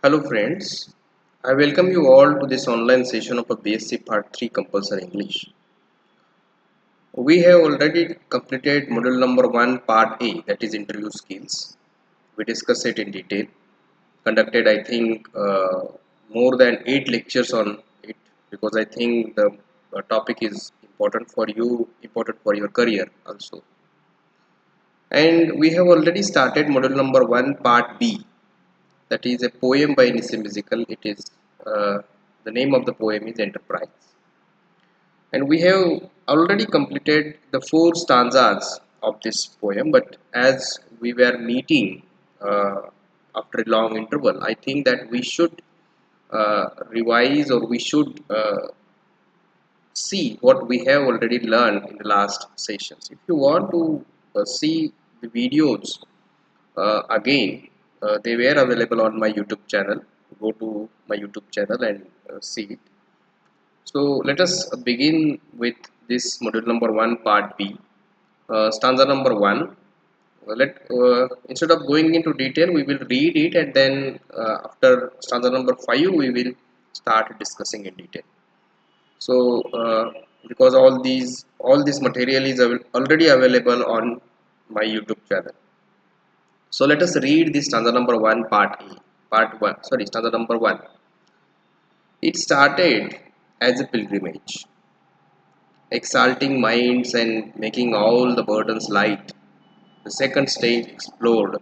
Hello friends, I welcome you all to this online session of a BSc Part 3 Compulsory English. We have already completed module number 1 Part A, that is interview skills. We discussed it in detail, conducted I think more than 8 lectures on it because I think the topic is important for you, important for your career also. And we have already started module number 1 Part B, that is a poem by Nissim Musical. It is the name of the poem is Enterprise, and we have already completed the four stanzas of this poem. But as we were meeting uh, after a long interval, I think that we should revise, or we should see what we have already learned in the last sessions. If you want to see the videos again, they were available on my YouTube channel. Go to my YouTube channel and see it. So let us begin with this module number 1 part B, stanza number 1. Instead of going into detail, we will read it, and then after stanza number 5 we will start discussing in detail. So because all this material is already available on my YouTube channel. So let us read this stanza number 1 part A, part 1, sorry, stanza number 1. It started as a pilgrimage, exalting minds and making all the burdens light. The second stage explored,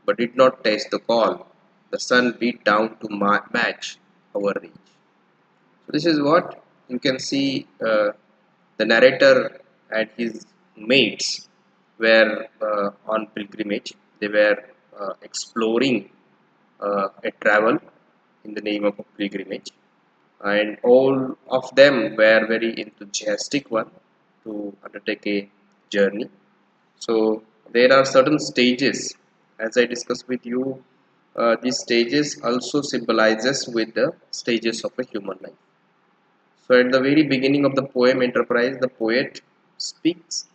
but did not taste the call. The sun beat down to match our reach. So this is what you can see. The narrator and his mates were on pilgrimage. They were exploring a travel in the name of a pilgrimage, and all of them were very enthusiastic one to undertake a journey. So there are certain stages, as I discussed with you. These stages also symbolizes with the stages of a human life. So at the very beginning of the poem Enterprise, the speaks.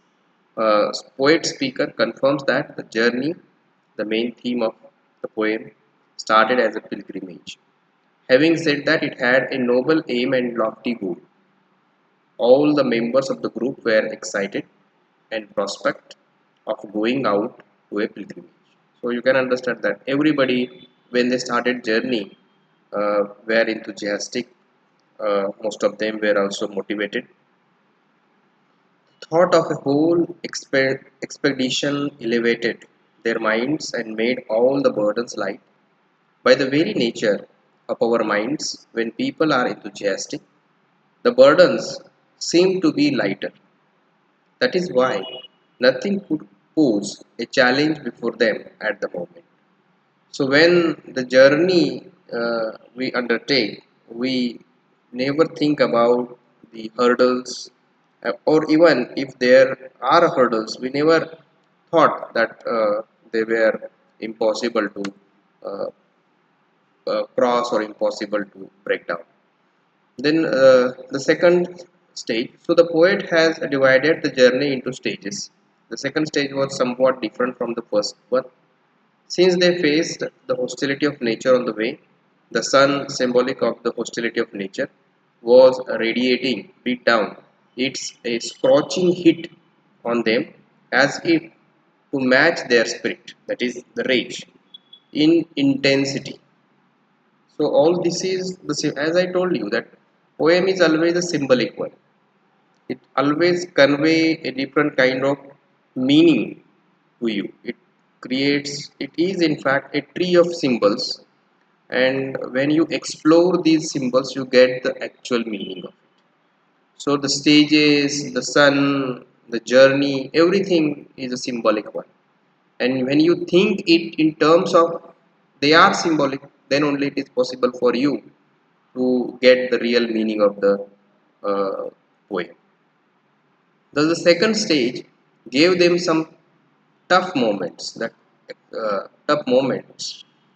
Poet speaker confirms that the journey, the main theme of the poem, started as a pilgrimage. Having said that, it had a noble aim and lofty goal. All the members of the group were excited and prospect of going out to a pilgrimage. So you can understand that everybody, when they started journey, were enthusiastic. Most of them were also motivated. Thought of a whole expedition elevated their minds and made all the burdens light. By the very nature of our minds, when people are enthusiastic, the burdens seem to be lighter. That is why nothing could pose a challenge before them at the moment. So, when the journey we undertake, we never think about the hurdles, or even if there are hurdles, we never thought that they were impossible to uh, cross or impossible to break down. Then the second stage. So the poet has divided the journey into stages. The second stage was somewhat different from the first one. Since they faced the hostility of nature on the way, the sun, symbolic of the hostility of nature, was radiating beat down. It's a scorching hit on them, as if to match their spirit, that is the rage, in intensity. So all this is the same, as I told you that poem is always a symbolic one. It always convey a different kind of meaning to you. It is in fact a tree of symbols, and when you explore these symbols, you get the actual meaning of it. So the stages, the sun, the journey, everything is a symbolic one. And when you think it in terms of they are symbolic, then only it is possible for you to get the real meaning of the poem. Thus, the second stage gave them some tough moments,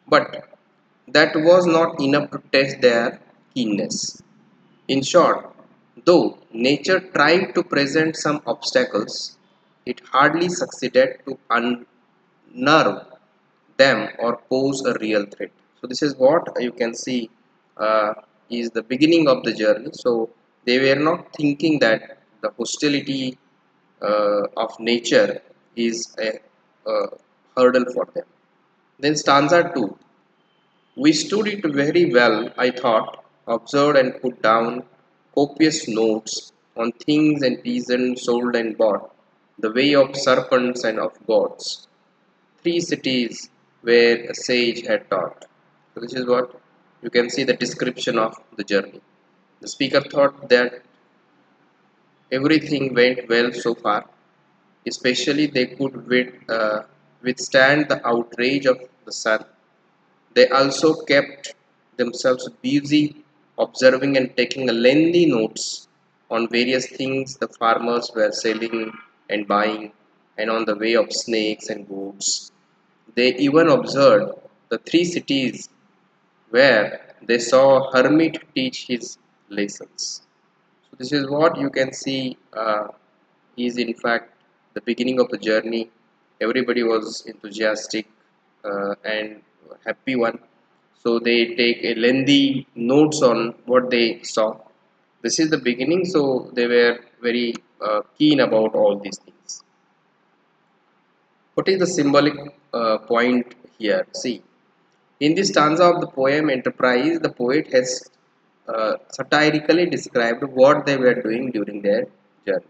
but that was not enough to test their keenness. In short, though nature tried to present some obstacles, it hardly succeeded to unnerve them or pose a real threat. So this is what you can see is the beginning of the journey. So they were not thinking that the hostility of nature is a hurdle for them. Then stanza 2. We stood it very well, I thought, observed and put down copious notes on things and peasants sold and bought, the way of serpents and of gods. 3 cities where a sage had taught. So this is what you can see the description of the journey. The speaker thought that everything went well so far, especially they could withstand the outrage of the sun. They also kept themselves busy observing and taking a lengthy notes on various things the farmers were selling and buying, and on the way of snakes and goats. They even observed the 3 cities where they saw a hermit teach his lessons. So this is what you can see is in fact the beginning of the journey. Everybody was enthusiastic and happy one. So they take a lengthy notes on what they saw. This is the beginning. So they were very keen about all these things. What is the symbolic point here? See, in this stanza of the poem Enterprise, the poet has satirically described what they were doing during their journey.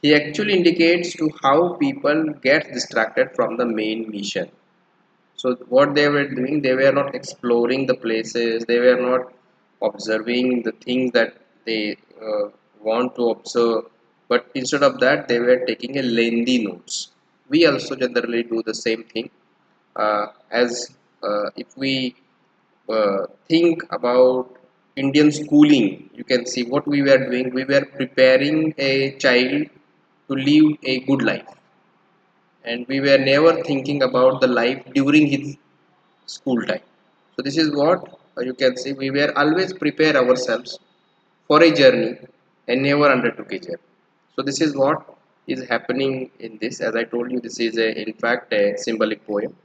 He actually indicates to how people get distracted from the main mission. So what they were doing, they were not exploring the places, they were not observing the things that they want to observe, but instead of that, they were taking a lengthy notes. We also generally do the same thing. As if we think about Indian schooling, you can see what we were doing. We were preparing a child to live a good life, and we were never thinking about the life during his school time. So this is what you can see. We were always prepare ourselves for a journey and never undertook a journey. So this is what is happening in this. As I told you, this is in fact a symbolic poem.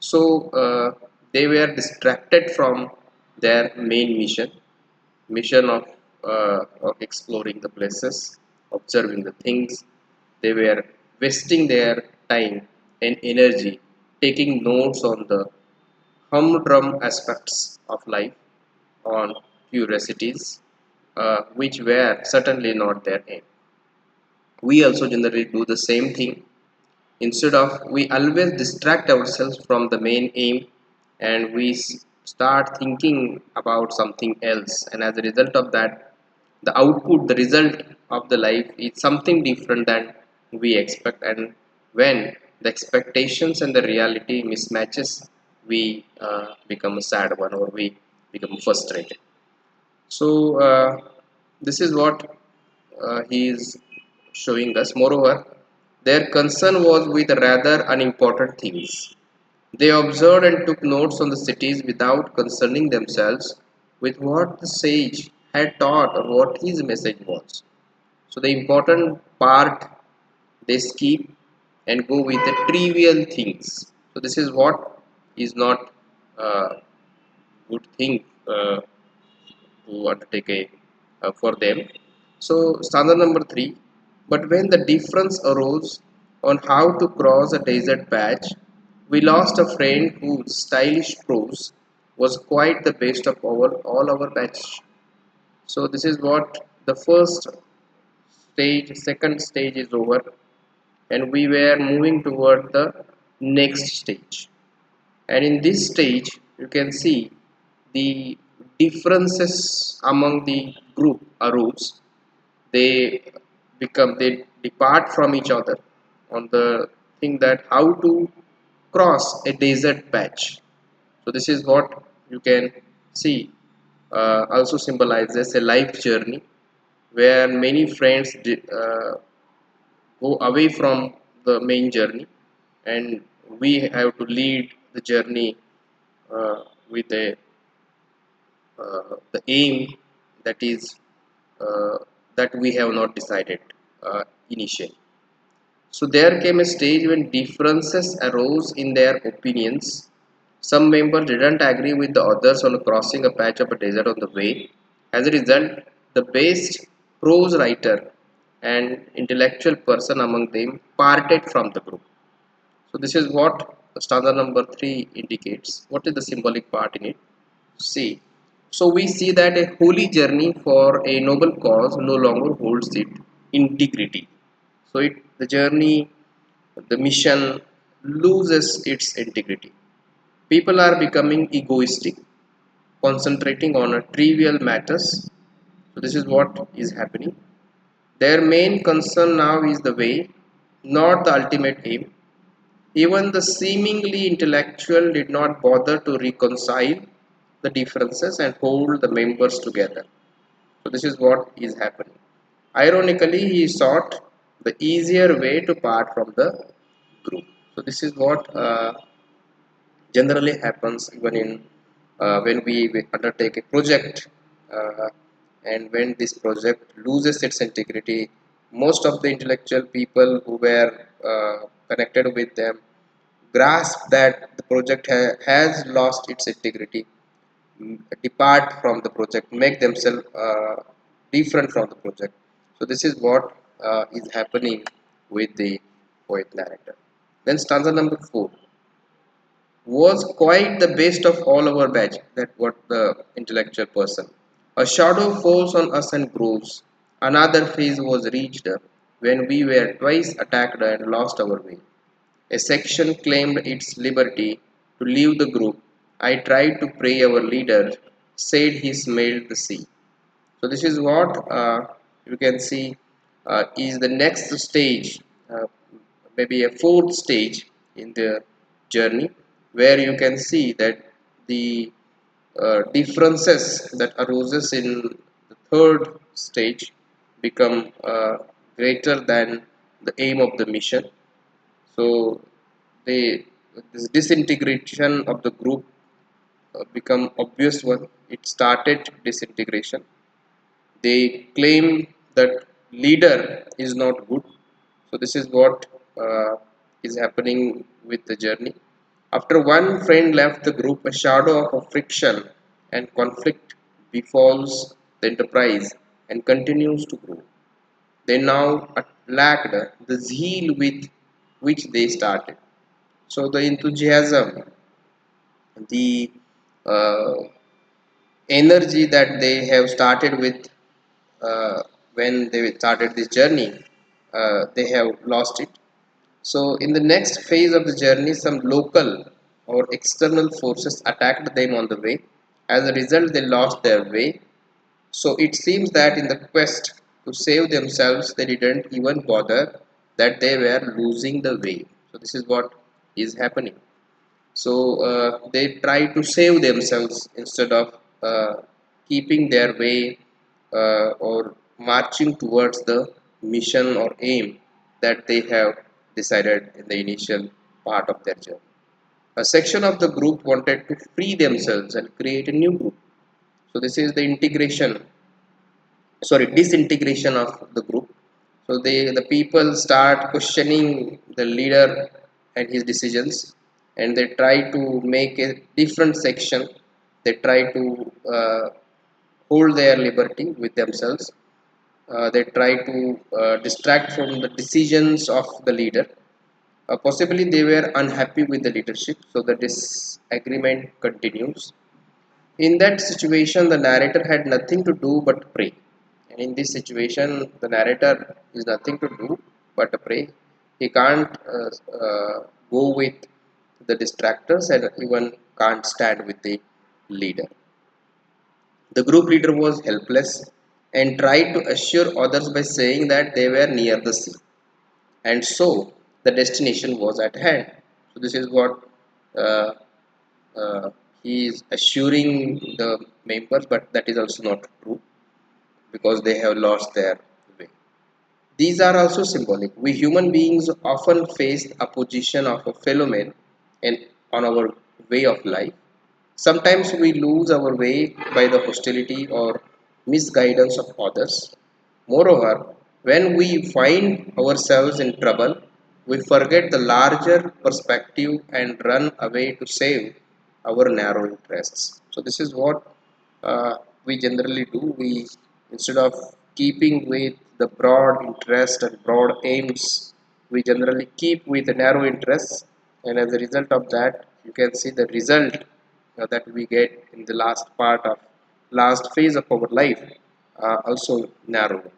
So they were distracted from their main mission of exploring the places, observing the things. They were wasting their time and energy taking notes on the humdrum aspects of life, on curiosities, which were certainly not their aim. We also generally do the same thing. Instead of, we always distract ourselves from the main aim, and we start thinking about something else, and as a result of that, the output, the result of the life is something different than we expect. And when the expectations and the reality mismatches, we become a sad one, or we become frustrated. So this is what he is showing us. Moreover, their concern was with rather unimportant things. They observed and took notes on the cities without concerning themselves with what the sage had taught or what his message was. So the important part they skip and go with the trivial things. So this is what is not a good thing to undertake for them. So stanza number 3. But when the difference arose on how to cross a desert patch, we lost a friend whose stylish prose was quite the best of all our batch. So this is what the first stage, second stage is over, and we were moving toward the next stage. And in this stage, you can see the differences among the group arose. They they depart from each other on the thing that how to cross a desert patch. So this is what you can see also symbolizes a life journey where many friends go away from the main journey, and we have to lead the journey with the aim that is that we have not decided initially. So there came a stage when differences arose in their opinions, Some members didn't agree with the others on crossing a patch of a desert on the way. As a result, the best prose writer and intellectual person among them parted from the group. So this is what stanza number 3 indicates. What is the symbolic part in it? See. So we see that a holy journey for a noble cause no longer holds its integrity. So the journey, the mission loses its integrity. People are becoming egoistic, concentrating on a trivial matters. So this is what is happening. Their main concern now is the way, not the ultimate aim. Even the seemingly intellectual did not bother to reconcile the differences and hold the members together. So this is what is happening. Ironically, he sought the easier way to part from the group. So this is what generally happens even in when we undertake a project, uh, and when this project loses its integrity, most of the intellectual people who were connected with them grasp that the project has lost its integrity, depart from the project, make themselves different from the project. So this is what is happening with the poet narrator. Then stanza number 4 was quite the best of all our batch. That what the intellectual person. A shadow falls on us and grows. Another phase was reached when we were twice attacked and lost our way. A section claimed its liberty to leave the group. I tried to pray our leader, said he smelled the sea. So this is what you can see is the next stage, maybe a fourth stage in the journey, where you can see that the differences that arises in the third stage become greater than the aim of the mission. So they this disintegration of the group become obvious one. It started disintegration. They claim that leader is not good. So this is what is happening with the journey. After one friend left the group, a shadow of a friction and conflict befalls the enterprise and continues to grow. They now lacked the zeal with which they started. So the enthusiasm, the uh, energy that they have started with when they started this journey, they have lost it. So in the next phase of the journey, some local or external forces attacked them on the way. As a result, they lost their way. So it seems that in the quest to save themselves, they didn't even bother that they were losing the way. So this is what is happening. So they try to save themselves instead of uh, keeping their way or marching towards the mission or aim that they have decided in the initial part of their journey. A section of the group wanted to free themselves and create a new group. So this is the integration, sorry, disintegration of the group. So the people start questioning the leader and his decisions, and they try to make a different section. They try to hold their liberty with themselves. They try to distract from the decisions of the leader. Possibly they were unhappy with the leadership, so the disagreement continues. In that situation, the narrator had nothing to do but pray. And in this situation, the narrator is nothing to do but pray. He can't go with the distractors and even can't stand with the leader. The group leader was helpless and tried to assure others by saying that they were near the sea, and so the destination was at hand. So, this is what uh, uh, he is assuring the members, but that is also not true because they have lost their way. These are also symbolic. We human beings often face the opposition of a fellow man and on our way of life. Sometimes we lose our way by the hostility or misguidance of others. Moreover, when we find ourselves in trouble, we forget the larger perspective and run away to save. our narrow interests. So this is what we generally do. We, instead of keeping with the broad interest and broad aims, we generally keep with the narrow interests, and as a result of that, you can see the result that we get in the last phase of our life also narrow.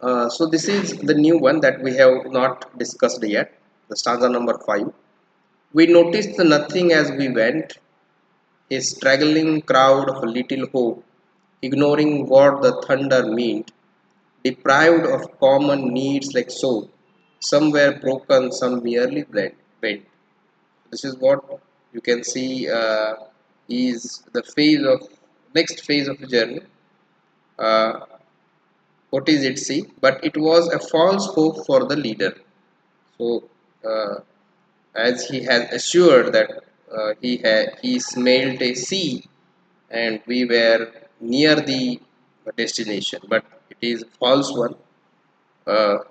So this is the new one that we have not discussed yet, the stanza number 5. We noticed the nothing as we went, a straggling crowd of little hope, ignoring what the thunder meant, deprived of common needs like so. Some were broken, some merely bent. This is what you can see is the phase of next phase of the journey. Uh, what is it? See, but it was a false hope for the leader. So, as he has assured that he smelled a sea and we were near the destination, but it is a false one.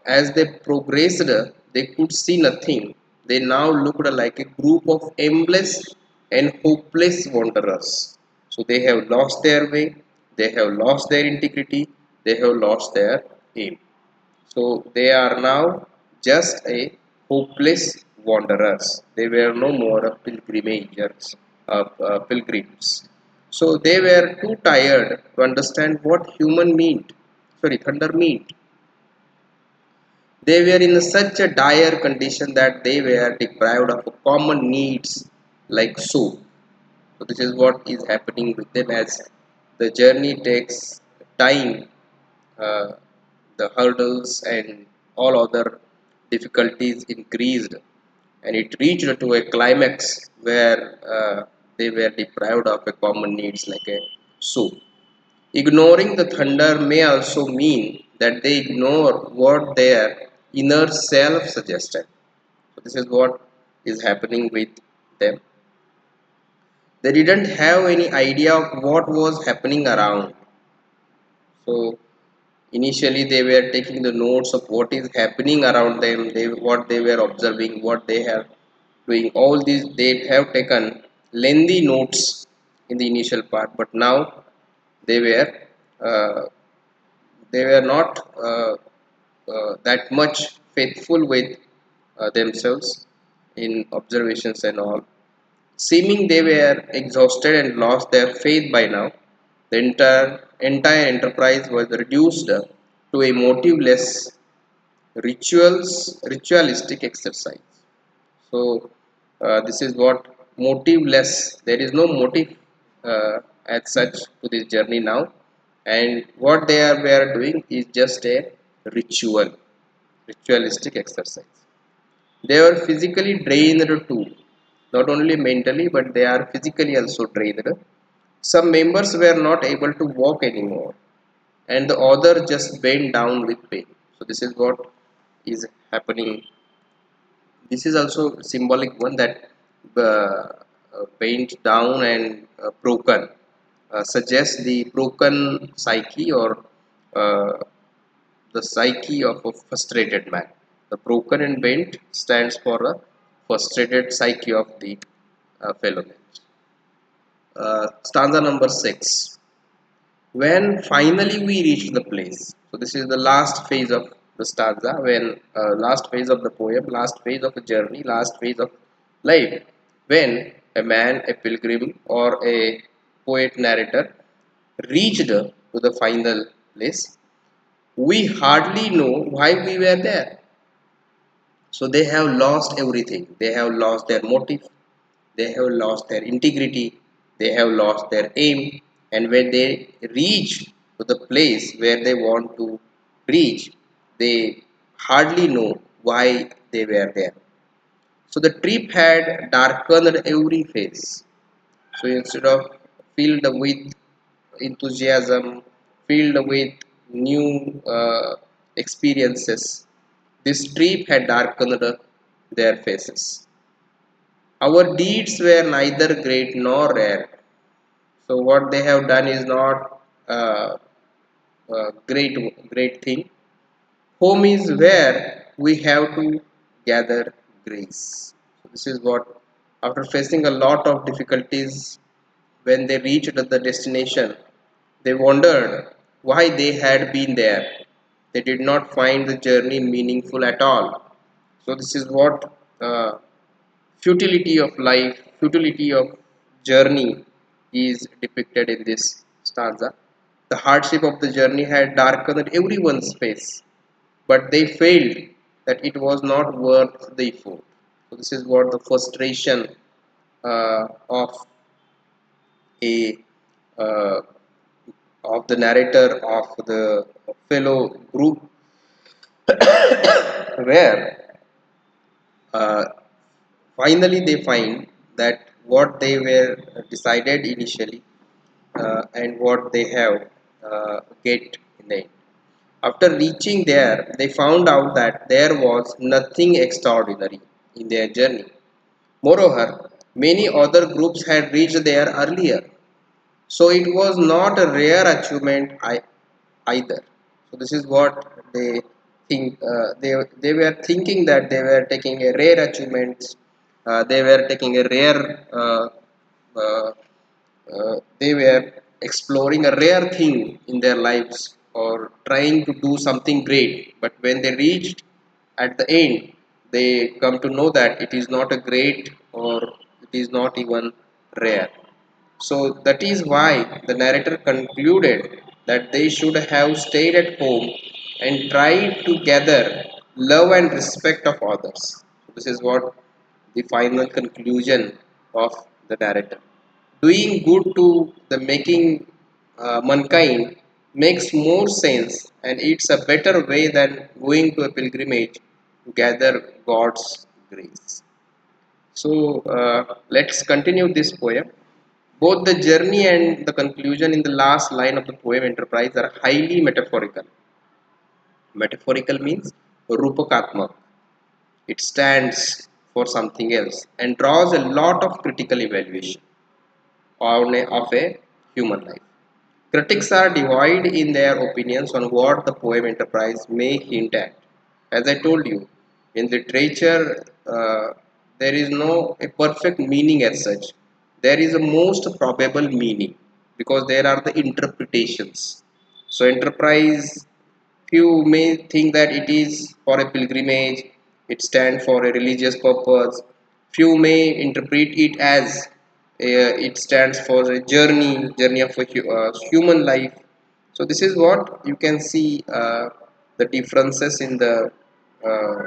As they progressed, they could see nothing. They now looked like a group of aimless and hopeless wanderers. So they have lost their way, they have lost their integrity, they have lost their aim. So they are now just a hopeless wanderers. They were no more pilgrims. So they were too tired to understand what thunder meant. They were in such a dire condition that they were deprived of common needs like soap. So this is what is happening with them as the journey takes time. Uh, the hurdles and all other difficulties increased, and it reached to a climax where they were deprived of a common needs like a soap. Ignoring the thunder may also mean that they ignore what their inner self suggested. So this is what is happening with them. They didn't have any idea of what was happening around. So initially they were taking the notes of what is happening around them, what they were observing, what they are doing. All these they have taken lengthy notes in the initial part, but now they were uh, they were not that much faithful with themselves in observations and all. Seeming they were exhausted and lost their faith by now, the entire enterprise was reduced to a motiveless ritualistic exercise. So this is what motiveless. There is no motive as such to this journey now, and what they are were doing is just a ritualistic exercise. They were physically drained too, not only mentally but they are physically also drained. Some members were not able to walk anymore, and the other just bent down with pain. So this is what is happening. This is also symbolic one that bent down and broken suggests the broken psyche or uh, the psyche of a frustrated man. The broken and bent stands for a frustrated psyche of the fellow man. Stanza number 6. When finally we reach the place, so this is the last phase of the stanza, when last phase of the poem, last phase of the journey, last phase of life, when a man, a pilgrim, or a poet narrator reached to the final place, we hardly know why we were there. So they have lost everything. They have lost their motive, they have lost their integrity, they have lost their aim, and when they reach to the place where they want to reach, they hardly know why they were there. So the trip had darkened every face. So instead of filled with enthusiasm, filled with new experiences, this trip had darkened their faces. Our deeds were neither great nor rare. So what they have done is not a great thing. Home is where we have to gather grace. So this is what After facing a lot of difficulties, when they reached the destination, they wondered why they had been there. They did not find the journey meaningful at all. So, this is what futility of life, futility of journey is depicted in this stanza. The hardship of the journey had darkened everyone's face, but they failed that it was not worth the effort. So, this is what the frustration of a uh, of the narrator of the fellow group, where uh, finally they find that what they were decided initially and what they have get in the end. After reaching there, they found out that there was nothing extraordinary in their journey. Moreover, many other groups had reached there earlier, so it was not a rare achievement either. So this is what they think. They were thinking that they were taking a rare achievement. They were taking a rare. Uh, they were exploring a rare thing in their lives or trying to do something great. But when they reached at the end, they come to know that it is not a great or it is not even rare. So that is why the narrator concluded that they should have stayed at home and tried to gather love and respect of others. This is what the final conclusion of the narrator. Doing good to the making mankind makes more sense, and it's a better way than going to a pilgrimage to gather God's grace. So let's continue this poem. Both the journey and the conclusion in the last line of the poem Enterprise are highly metaphorical. Metaphorical means Rupakatmak. It stands for something else and draws a lot of critical evaluation of a human life. Critics are divided in their opinions on what the poem Enterprise may hint at. As I told you, in literature, there is no a perfect meaning as such. There is a most probable meaning because there are the interpretations. So, Enterprise, few may think that it is for a pilgrimage, it stands for a religious purpose. Few may interpret it as it stands for a journey of a human life. So this is what you can see the differences in the uh,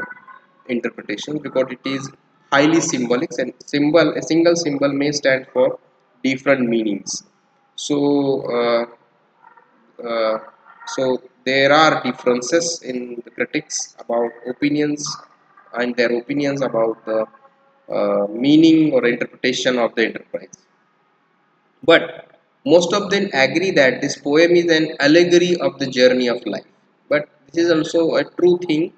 interpretation because it is highly symbolic and a single symbol may stand for different meanings. So uh, so there are differences in the critics about opinions and their opinions about the meaning or interpretation of the enterprise. But most of them agree that this poem is an allegory of the journey of life. But this is also a true thing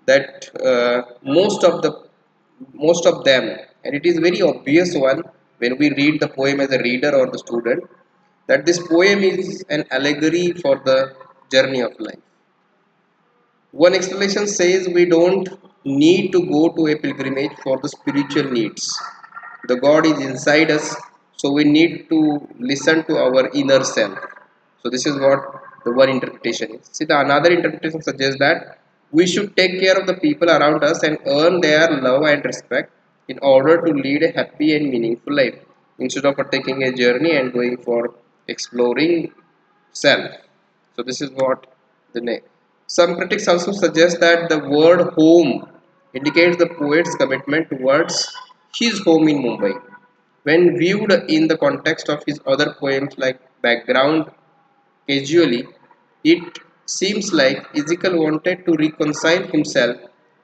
that most of them, and it is very obvious one when we read the poem as a reader or the student, that this poem is an allegory for the journey of life. One explanation says we don't need to go to a pilgrimage for the spiritual needs. The God is inside us, so we need to listen to our inner self. So this is what the one interpretation is. See, the another interpretation suggests that we should take care of the people around us and earn their love and respect in order to lead a happy and meaningful life instead of taking a journey and going for exploring self. So this is what the name. Some critics also suggest that the word home indicates the poet's commitment towards his home in Mumbai. When viewed in the context of his other poems like Background Casually, it seems like Ezekiel wanted to reconcile himself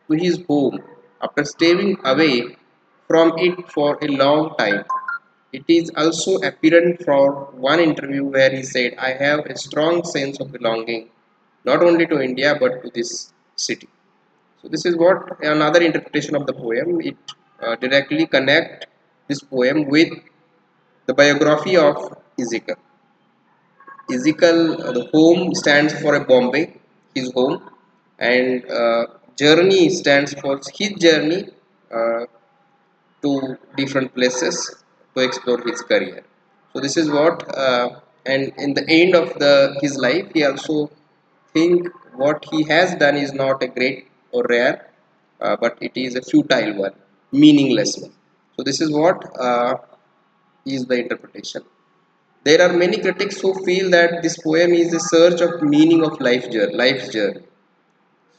to his home after staying away from it for a long time. It is also apparent from one interview where he said, I have a strong sense of belonging not only to India but to this city. So this is what another interpretation of the poem. It directly connect this poem with the biography of Ezekiel. Ezekiel, the home stands for a Bombay, his home, and journey stands for his journey. Uh, to different places to explore his career. So this is what, and in the end of his life, he also think what he has done is not a great or rare, but it is a futile one, meaningless one. So this is what is the interpretation. There are many critics who feel that this poem is a search of meaning of life's journey.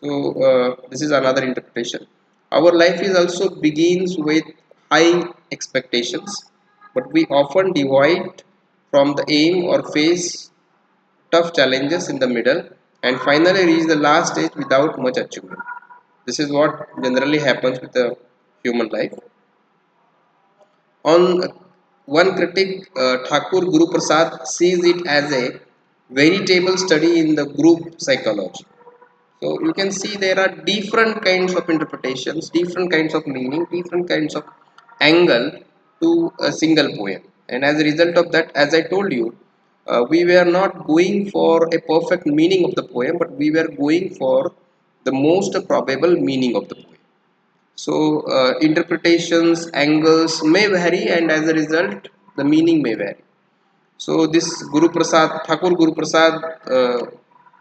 So this is another interpretation. Our life is also begins with high expectations, but we often deviate from the aim or face tough challenges in the middle and finally reach the last stage without much achievement. This is what generally happens with the human life. On one critic, Thakur Guru Prasad sees it as a veritable study in the group psychology. So you can see there are different kinds of interpretations, different kinds of meaning, different kinds of angle to a single poem. And as a result of that, as I told you, we were not going for a perfect meaning of the poem, but we were going for the most probable meaning of the poem. So interpretations, angles may vary, and as a result, the meaning may vary. So this Thakur Guru Prasad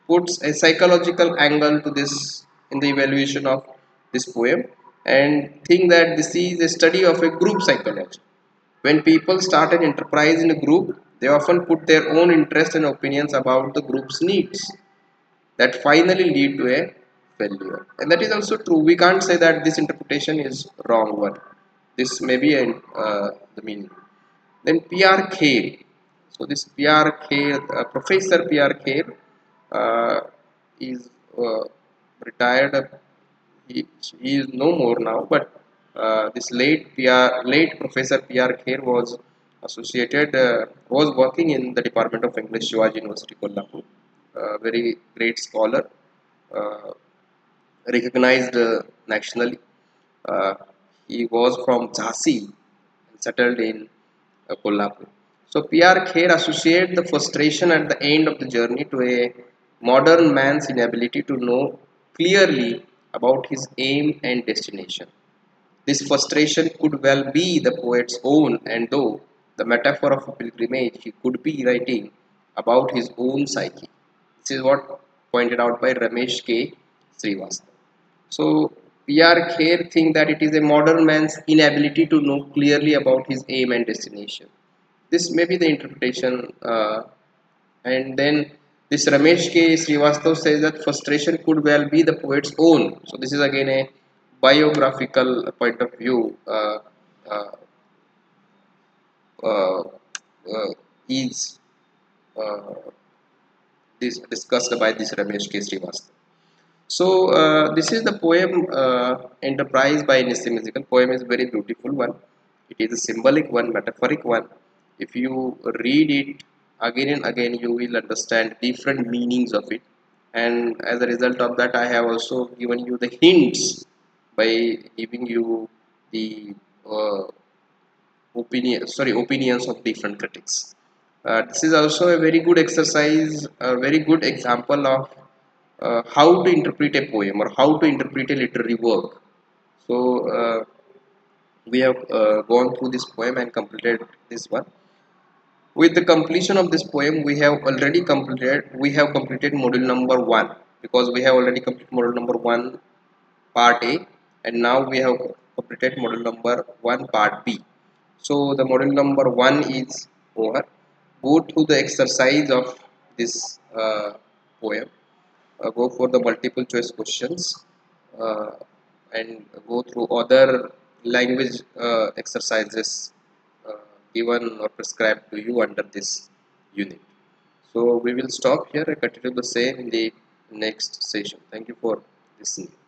puts a psychological angle to this in the evaluation of this poem and think that this is a study of a group psychology. When people start an enterprise in a group, they often put their own interest and opinions about the group's needs that finally lead to a failure. And that is also true. We can't say that this interpretation is wrong one. This may be the meaning. Then P.R. Kher. So this P.R. Kher, Professor P.R. Kher is retired. He is no more now, but this late Professor P.R. Kher was working in the Department of English, Shivaji University, Kolhapur. Very great scholar, uh, recognized nationally. Uh, he was from Jhansi and settled in Kolhapur. So P.R. Kher associates the frustration at the end of the journey to a modern man's inability to know clearly about his aim and destination. This frustration could well be the poet's own, and though the metaphor of a pilgrimage, he could be writing about his own psyche. This is what pointed out by Ramesh K. Srivastava. So P.R. Kher think that it is a modern man's inability to know clearly about his aim and destination. This may be the interpretation, and then this Ramesh K. Srivastava says that frustration could well be the poet's own. So this is again a biographical point of view. Uh, uh, is uh, discussed by this Ramesh K. Srivastava. So this is the poem Enterprise by Nissim. Poem is very beautiful one. It is a symbolic one, metaphoric one. If you read it again and again, you will understand different meanings of it. And as a result of that, I have also given you the hints by giving you the uh, opinions of different critics. This is also a very good exercise, a very good example of how to interpret a poem or how to interpret a literary work. So we have gone through this poem and completed this one. With the completion of this poem, we have completed module number one, because we have already completed module number one part A, and now we have completed module number one part B. So the module number one is over. Go through the exercise of this poem. Go for the multiple choice questions, uh, and go through other language exercises uh, given or prescribed to you under this unit. So we will stop here and continue the same in the next session. Thank you for listening.